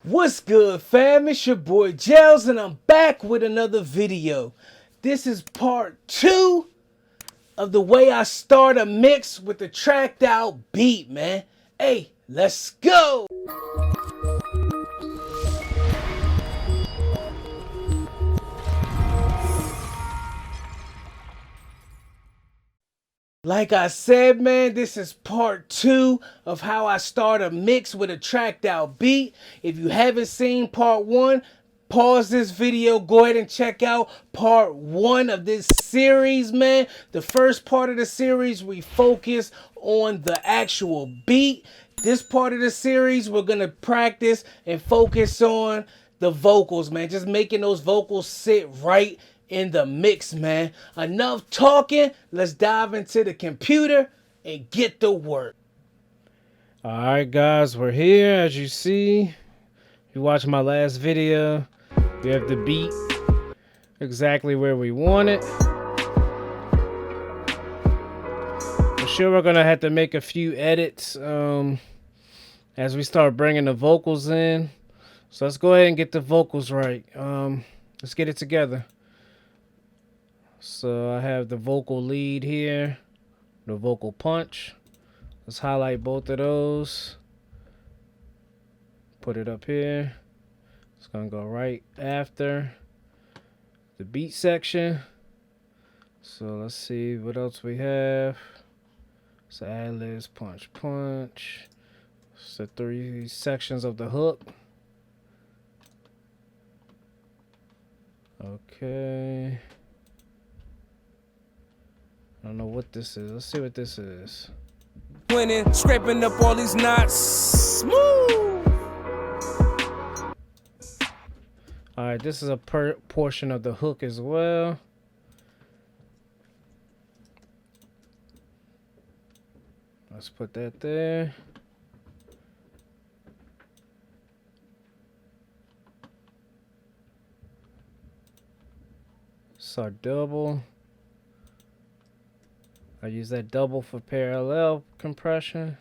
What's good, fam? It's your boy Gels, and I'm back with another video. This is part 2 of the way I start a mix with the tracked out beat, man. Hey, let's go! Like I said, man, this is part 2 of how I start a mix with a tracked out beat. If you haven't seen part 1, pause this video, go ahead and check out part 1 of this series, man. The first part of the series, we focus on the actual beat. This part of the series, we're going to practice and focus on the vocals, man. Just making those vocals sit right in the mix, man. Enough talking. Let's dive into the computer and get to work. All right, guys, we're here. As you see, if you watched my last video, we have the beat exactly where we want it. For sure, we're gonna have to make a few edits as we start bringing the vocals in. So let's go ahead and get the vocals right. Let's get it together. So I have the vocal lead here, the vocal punch. Let's highlight both of those. Put it up here. It's gonna go right after the beat section. So let's see what else we have. So ad-libs, punch, punch. It's the 3 sections of the hook. Okay. I don't know what this is. Let's see what this is. Winning, scraping up all these knots. Smooth. Alright, this is a portion of the hook as well. Let's put that there. It's our double. I use that double for parallel compression.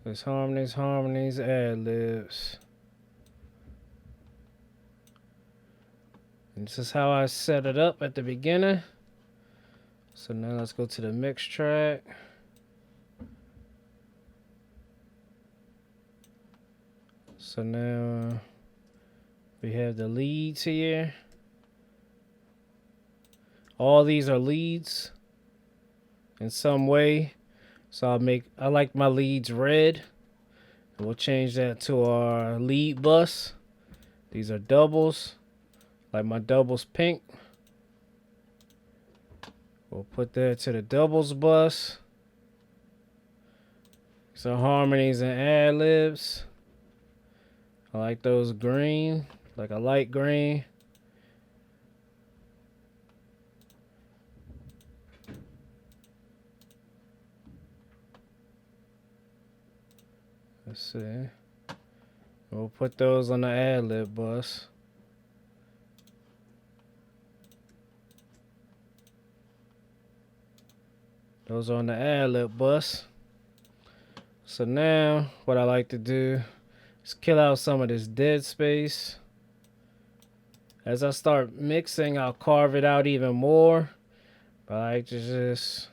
There's harmonies, ad-libs. And this is how I set it up at the beginning. So now let's go to the mix track. So now we have the leads here. All these are leads in some way. So I like my leads red. And we'll change that to our lead bus. These are doubles. Like my doubles pink. We'll put that to the doubles bus. So harmonies and ad-libs. I like those green, like a light green. Let's see. We'll put those on the ad-lib bus. Those are on the ad-lib bus. So now what I like to do is kill out some of this dead space. As I start mixing, I'll carve it out even more. But I like to just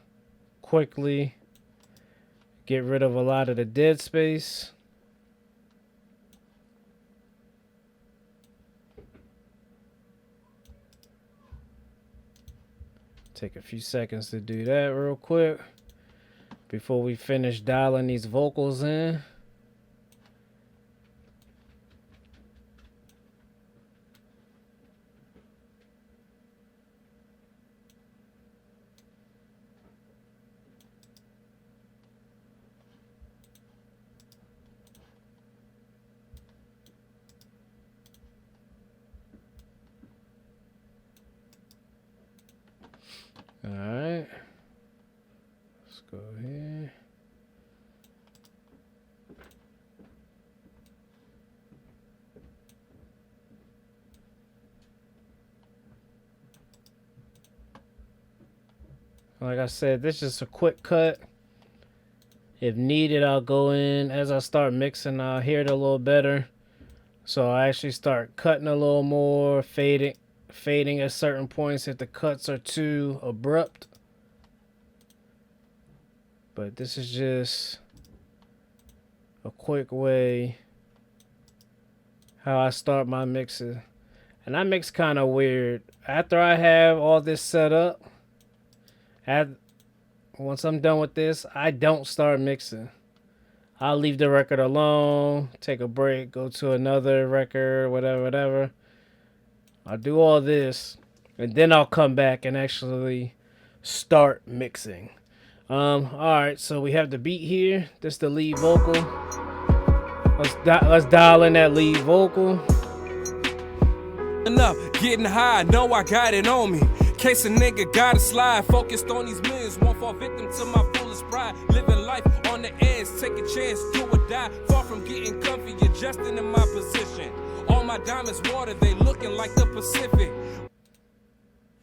quickly get rid of a lot of the dead space. Take a few seconds to do that real quick before we finish dialing these vocals in. All right, let's go here. Like I said, this is just a quick cut. If needed, I'll go in as I start mixing. I'll hear it a little better. So I actually start cutting a little more, fading at certain points if the cuts are too abrupt. But this is just a quick way how I start my mixes. And I mix kind of weird. After I have all this set up, once I'm done with this, I don't start mixing. I'll leave the record alone, take a break, go to another record, whatever. I'll do all this, and then I'll come back and actually start mixing. Alright, so we have the beat here. This is the lead vocal. Let's dial in that lead vocal. Enough, getting high, know I got it on me. Case a nigga gotta slide, focused on these millions, won't fall victim to my foolish pride. Living life on the edge, take a chance, do or die. Far from getting comfy, adjusting in my position. All my diamonds water, they looking like the Pacific.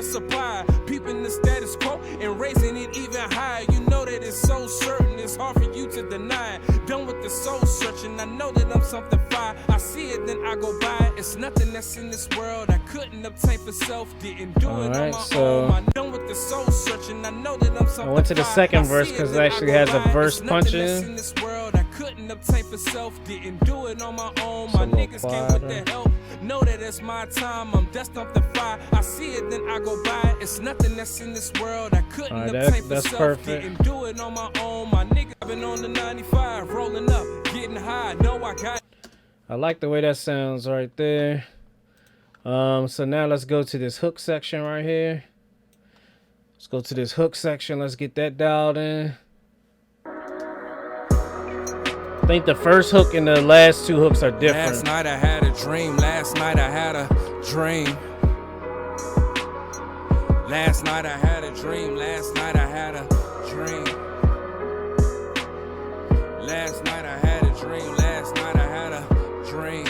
Supply, peeping the status quo and raising it even higher. You know that it's so certain, it's hard for you to deny. Done with the soul searching, I know that I'm something fire. I see it, then I go by. It's nothing that's in this world I couldn't obtain for self. Didn't do it on my own. I'm done with the soul searching, I know that I'm something. I went to the second verse because it actually has a verse punch in. This world I couldn't obtain for self. Didn't do it on my own. My niggas came with the help. Know that it's my time, I'm destined to fire. I see it, then I go by. It's nothing that's in this world I couldn't obtain for self. Perfect. Didn't do it on my own. My nigga been on the 95, rolling up, getting high. Know I got. I like the way that sounds right there. So now let's go to this hook section right here. Let's go to this hook section. Let's get that dialed in. I think the first hook and the last two hooks are different. Last night I had a dream. Last night I had a dream. Last night I had a dream. Last night I had a dream. Last night I had a dream. Last night I had a dream.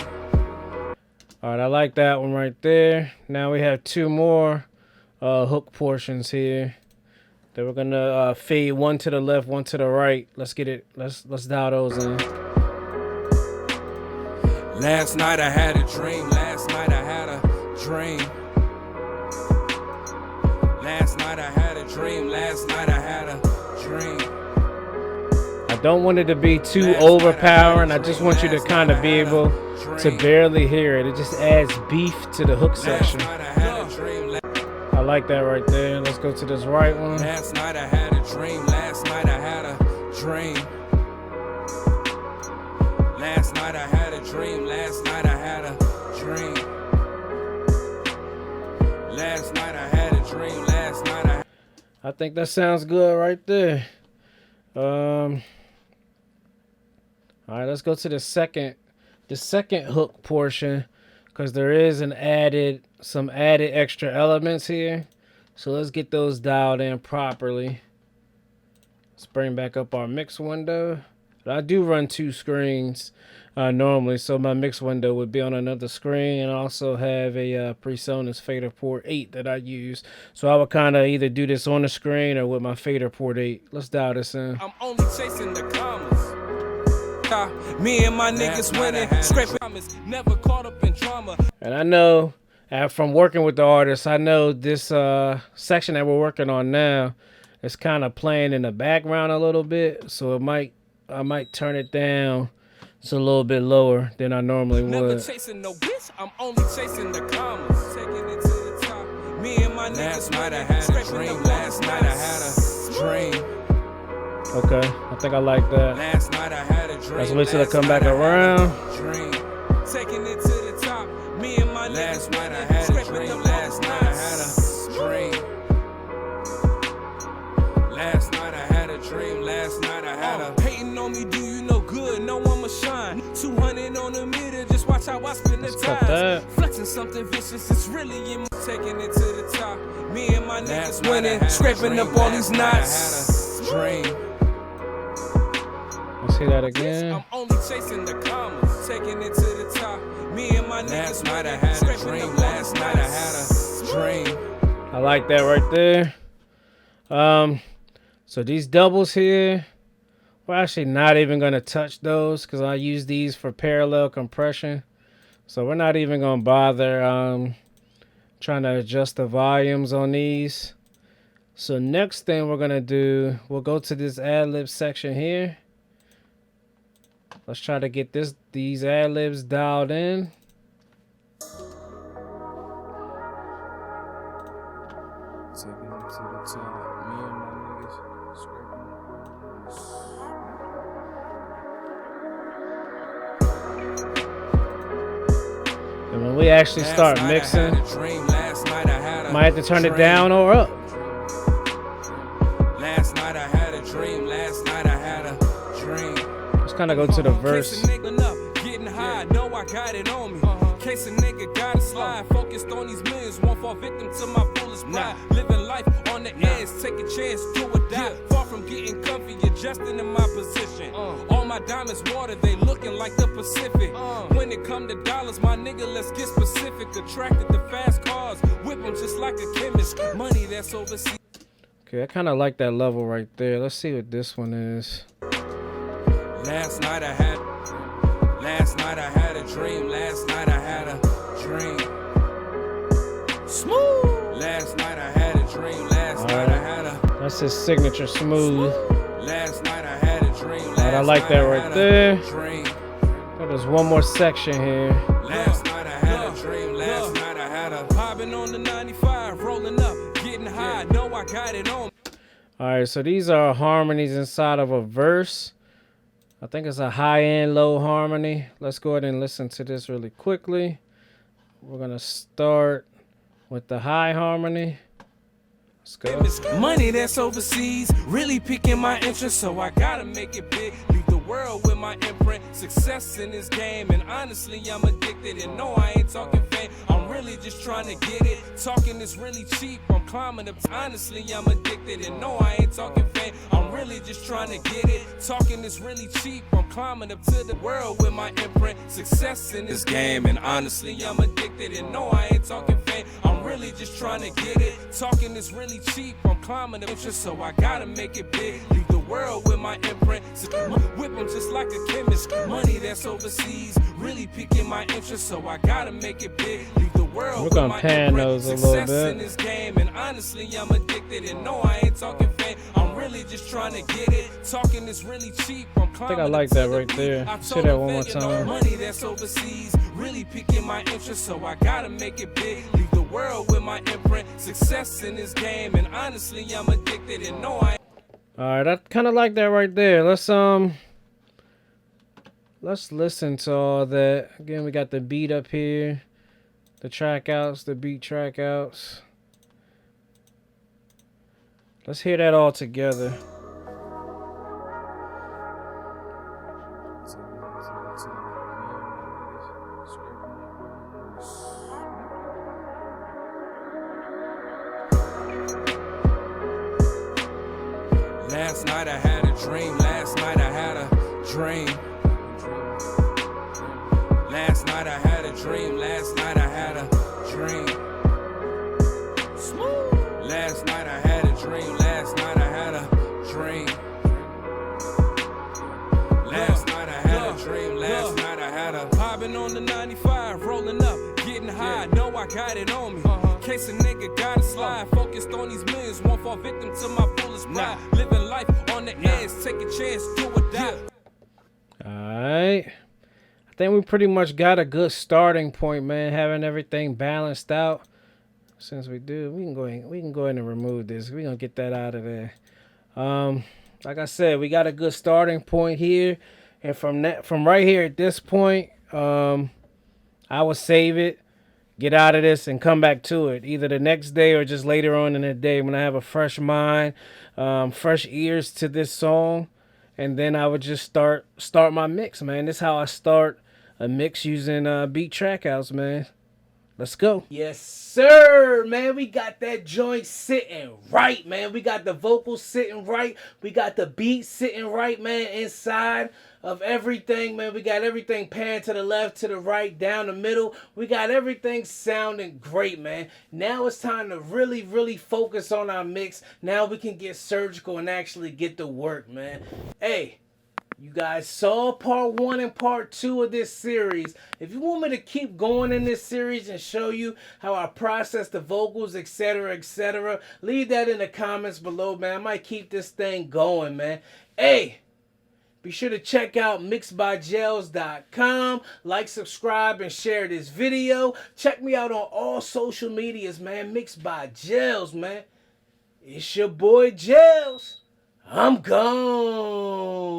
All right, I like that one right there. Now we have two more hook portions here. Then we're gonna fade one to the left, one to the right. Let's get it. Let's dial those in. Last night I had a dream. Last night I had a dream. Last night I had a dream. Last night I had a dream. I don't want it to be too overpowering. I just want you to kind of be able to barely hear it. It just adds beef to the hook section. I like that right there. Let's go to this right one. Last night I had a dream. Last night I had a dream. Last night I had a dream. Last night I had a dream. Last night I had a dream. Last night I think that sounds good right there. All right, let's go to the second hook portion, because there is some added extra elements here. So let's get those dialed in properly. Let's bring back up our mix window. I do run two screens normally, so my mix window would be on another screen, and I also have a PreSonus fader port 8 that I use. So I would kind of either do this on the screen or with my fader port 8. Let's dial this in. I'm only chasing the commas. Me and my niggas winning, scraping commas, never caught up in drama. And I know from working with the artists, I know this section that we're working on now is kind of playing in the background a little bit, so I might turn it down. It's a little bit lower than I normally would. Never chasing no bitch, I'm only chasing the commas. Taking it to the top. Me and my niggas. Last night I had a dream. Last night I had a dream. Okay, I think I like that. Last night I had a dream. Let's wait till I come back around. Dream. Taking it to the top. Me and my last night I had a dream. Last night I had a dream. Last night I had a dream. Last night I had a hating on me, do you no good? No I'ma shine. 200 on the meter, just watch how I spin the ties. Flexing something vicious, it's really in my taking it to the top. Me and my niggas winning, scraping up all these knots. Dream. Let's see that again. I'm only chasing the commas, taking it to the top. Me and my niggas. Last night I had a dream. Last night I had a dream. I like that right there. So these doubles here, We're actually not even going to touch those because I use these for parallel compression. So we're not even going to bother trying to adjust the volumes on these. So next thing we're going to do, we'll go to this ad-lib section here. Let's try to get these ad-libs dialed in. Taking it to the top, me and my niggas scraping the And when we actually start mixing, might have to turn it down or up. Last night I had a dream, last night I had a dream. Let's kind of go to the verse. Getting high, know I got it on me. Case a nigga gotta slide, focused on these millions, won't fall victim to my fullest pride. Living life on the edge, take a chance, do or die. Far from getting comfy, adjusting in my position. All my diamonds water, they looking like the Pacific. When it come to dollars, my nigga, let's get specific. Attracted to fast cars, whip them just like a chemist. Money that's overseas. Okay, I kind of like that level right there. Let's see what this one is. Last night I had a dream, last night I had a dream. Smooth. Last night I had a dream, last night I had a That's his signature, smooth. Last night I had a dream. Alright, I like that right there. There's one more section here. Last night I had a dream, last night I had a popping on the 95, rolling up, getting high, know I got it on. Alright, so these are harmonies inside of a verse. I think it's a high and low harmony. Let's go ahead and listen to this really quickly. We're gonna start with the high harmony. Let's go. Money that's overseas, really piquing my interest, so I gotta make it big. Leave the world with my imprint, success in this game, and honestly I'm addicted. And no, I ain't talking fame, I'm really just trying to get it. Talking is really cheap, I'm climbing up. Honestly I'm addicted, and no, I ain't talking fame, I'm really just trying to get it. Talking is really cheap, I'm climbing up to the world with my imprint, success in this game, and honestly I'm addicted. And no, I ain't talking fame, I'm really just trying to get it. Talking is really cheap, I'm climbing the interest, so I gotta make it big. Leave the world with my imprint, whip them just like a chemist. Money that's overseas, really piquing my interest, so I gotta make it big. Leave the world We're with gonna my pan imprint, those a little success bit. in this game, and honestly I'm addicted. And no, I ain't talking fame, I'm really just trying to get it. Talking is really cheap, I'm climbing. I think I like that right there. Say that one more time. Money that's overseas, really piquing my interest, so I gotta make it big. Leave the world with my imprint, success in this game, and honestly I'm addicted. And no, I. All right, I kind of like that right there. Let's listen to all that. Again, we got the beat up here, the track outs, the beat track outs. Let's hear that all together. Last night I had a dream, last night I had a dream. Last night I had a dream, last night I had a dream. Smooth. Last night I had a dream, last night I had a dream. Last night I had a dream, last night I had a popping on the 95, rolling up, getting high, know I got it on me. Case a nigga gotta slide, focused on these millions, won't fall victim to my fullest pride. Living life on the edge, take a chance, do or die. Alright. I think we pretty much got a good starting point, man. Having everything balanced out. Since we do, we can go ahead and remove this. We're gonna get that out of there. Like I said, we got a good starting point here. And from right here at this point, I would save it, get out of this, and come back to it either the next day or just later on in the day when I have a fresh mind, fresh ears to this song, and then I would just start my mix, man. This is how I start a mix using beat trackouts, man. Let's go. Yes, sir, man. We got that joint sitting right, man. We got the vocals sitting right. We got the beat sitting right, man, inside of everything, man. We got everything panned to the left, to the right, down the middle. We got everything sounding great, man. Now it's time to really, really focus on our mix. Now we can get surgical and actually get to work, man. Hey, You guys saw part 1 and part 2 of this series. If you want me to keep going in this series and show you how I process the vocals, etc., leave that in the comments below, man. I might keep this thing going, man. Hey, be sure to check out Mixedbyjellztv.com. Like, subscribe, and share this video. Check me out on all social medias, man. Mixed by Jells, man. It's your boy Jells. I'm gone.